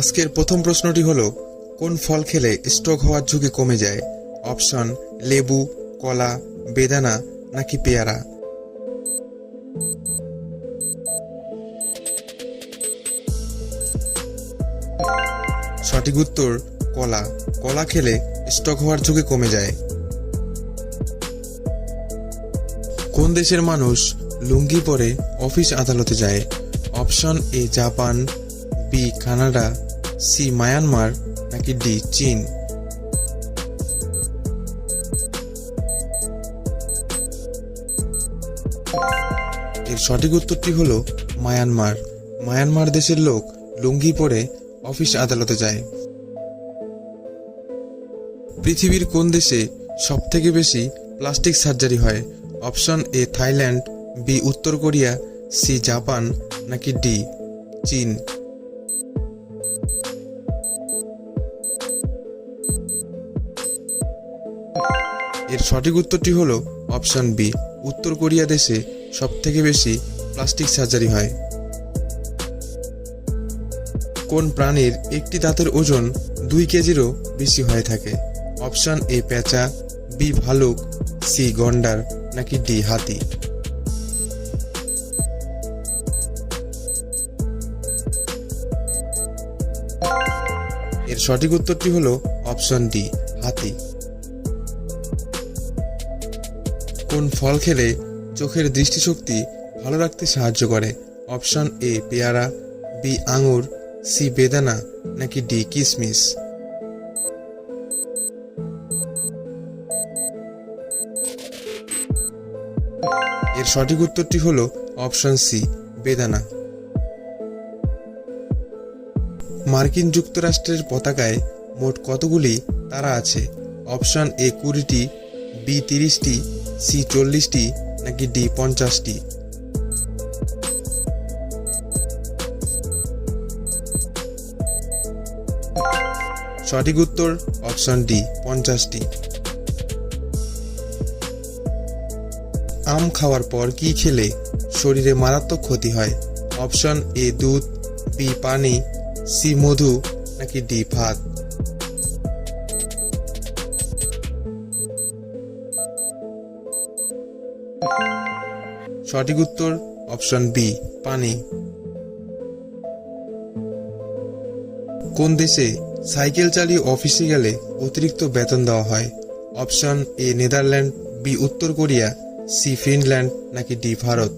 আজকের প্রথম প্রশ্নটি হলো, কোন ফল খেলে স্ট্রোক হওয়ার ঝুঁকি কমে যায়? অপশন লেবু, কলা, বেদানা নাকি পেয়ারা? সঠিক উত্তর কলা। কলা খেলে স্ট্রোক হওয়ার ঝুঁকি কমে যায়। কোন দেশের মানুষ লুঙ্গি পরে অফিস আদালতে যায়? Option A Japan, B Canada, C Myanmar নাকি ডি চীন? এর সঠিক উত্তরটি হলো মায়ানমার। মায়ানমার দেশের লোক লুঙ্গি পরে অফিস আদালতে যায়। পৃথিবীর কোন দেশে সবথেকে বেশি প্লাস্টিক সার্জারি হয়? অপশন এ থাইল্যান্ড, বি উত্তর কোরিয়া, সি জাপান নাকি ডি চীন? এর সঠিক উত্তরটি হলো অপশন বি, উত্তর কোরিয়া দেশে সবথেকে বেশি প্লাস্টিক সার্জারি হয়। কোন প্রাণীর একটি দাঁতের ওজন 2 কেজিরও বেশি হয়ে থাকে? অপশন এ পেঁচা, বি ভালুক, সি গন্ডার নাকি ডি হাতি? এর সঠিক উত্তরটি হলো অপশন ডি হাতি। কোন ফল খেলে চোখের দৃষ্টিশক্তি ভালো রাখতে সাহায্য করে? অপশন এ পেয়ারা, বি আঙুর, সি বেদানা নাকি ডি কিশমিশ? এর সঠিক উত্তরটি হলো অপশন সি বেদানা। মার্কিন যুক্তরাষ্ট্রের পতাকায় মোট কতগুলি তারা আছে? অপশন এ 20টি, বি 30টি, সি 40টি নাকি ডি 50টি? সঠিক উত্তর অপশন ডি 50টি। আম খাওয়ার পর কি খেলে শরীরে মারাত্মক ক্ষতি হয়? অপশন এ দুধ, বি পানি, সি মধু নাকি ডি ভাত? সঠিক উত্তর অপশন বি পানি। কোন দেশে সাইকেল চালিয়ে অফিসে গেলে অতিরিক্ত বেতন দেওয়া হয়? অপশন এ নেদারল্যান্ড, বি উত্তর কোরিয়া, সি ফিনল্যান্ড নাকি ডি ভারত?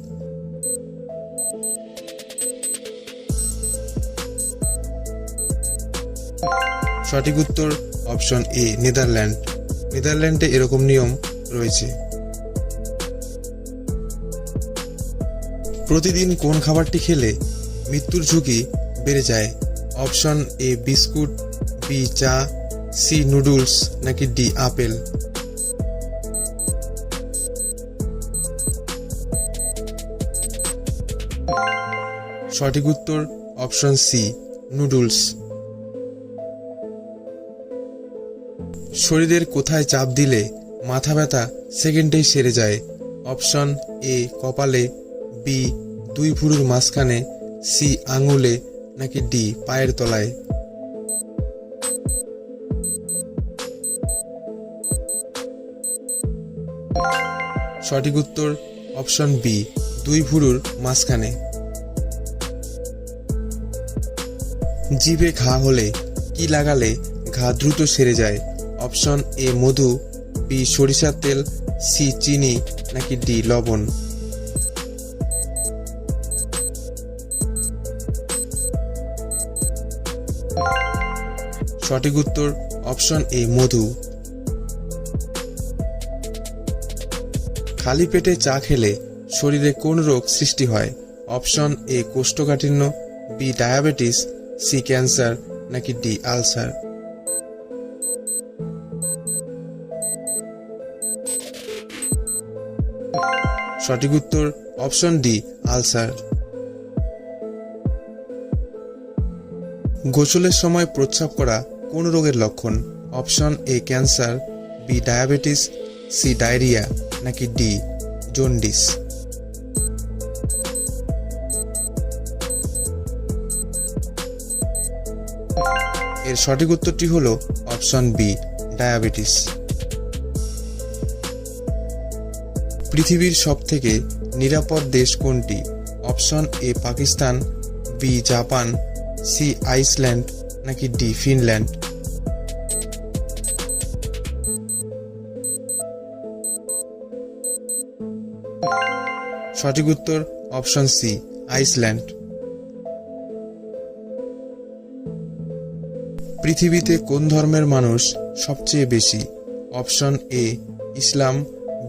সঠিক উত্তর অপশন এ নেদারল্যান্ড। নেদারল্যান্ডে এরকম নিয়ম রয়েছে। প্রতিদিন কোন খাবারটি খেলে মৃত্যুর ঝুঁকি বেড়ে যায়? অপশন এ বিস্কুট, বি চা, সি নুডলস নাকি ডি আপেল? সঠিক উত্তর অপশন সি নুডলস। শরীরের কোথায় চাপ দিলে মাথা ব্যথা সেকেন্ডেই সেরে যায়? অপশন এ কপালে, বি 2 ভুরুর মাঝখানে, সি আঙুলে নাকি ডি পায়ের তলায়? সঠিক উত্তর অপশন বি 2 ভুরুর মাঝখানে। জিভে ঘা হলে কি লাগালে ঘা দ্রুত সেরে যায়? অপশন এ মধু, বি সরিষার তেল, সি চিনি নাকি ডি লবণ? সঠিক উত্তর অপশন এ মধু। খালি পেটে চা খেলে শরীরে কোন রোগ সৃষ্টি হয়? অপশন এ কোষ্ঠকাঠিন্য, বি ডায়াবেটিস, সি ক্যান্সার নাকি ডি আলসার? সঠিক উত্তর অপশন ডি আলসার। গোসলের সময় প্রস্রাব করা কোন রোগের লক্ষণ? Option A cancer, B diabetes, C diarrhoea নাকি ডি জন্ডিস? এর সঠিক উত্তরটি হলো অপশন বি, ডায়াবেটিস। পৃথিবীর সবথেকে নিরাপদ দেশ কোনটি? Option A Pakistan, B Japan, C Iceland নাকি ডি ফিনল্যান্ড। সঠিক উত্তর অপশন সি, আইসল্যান্ড। পৃথিবীতে কোন ধর্মের মানুষ সবচেয়ে বেশি? অপশন এ ইসলাম,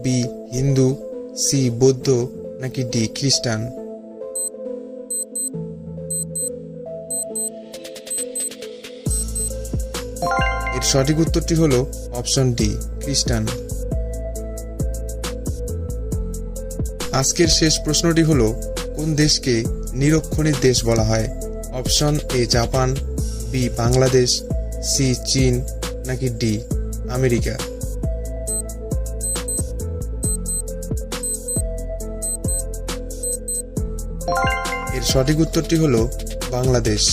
বি হিন্দু, সি বৌদ্ধ নাকি ডি খ্রিস্টান। এর সঠিক উত্তরটি হলো অপশন ডি, খ্রিস্টান। আজকের শেষ প্রশ্নটি হলো, কোন দেশকে নিরক্ষরের দেশ বলা হয়? Option A Japan, B Bangladesh, C চীন নাকি ডি আমেরিকা। এর সঠিক উত্তরটি হলো বাংলাদেশ।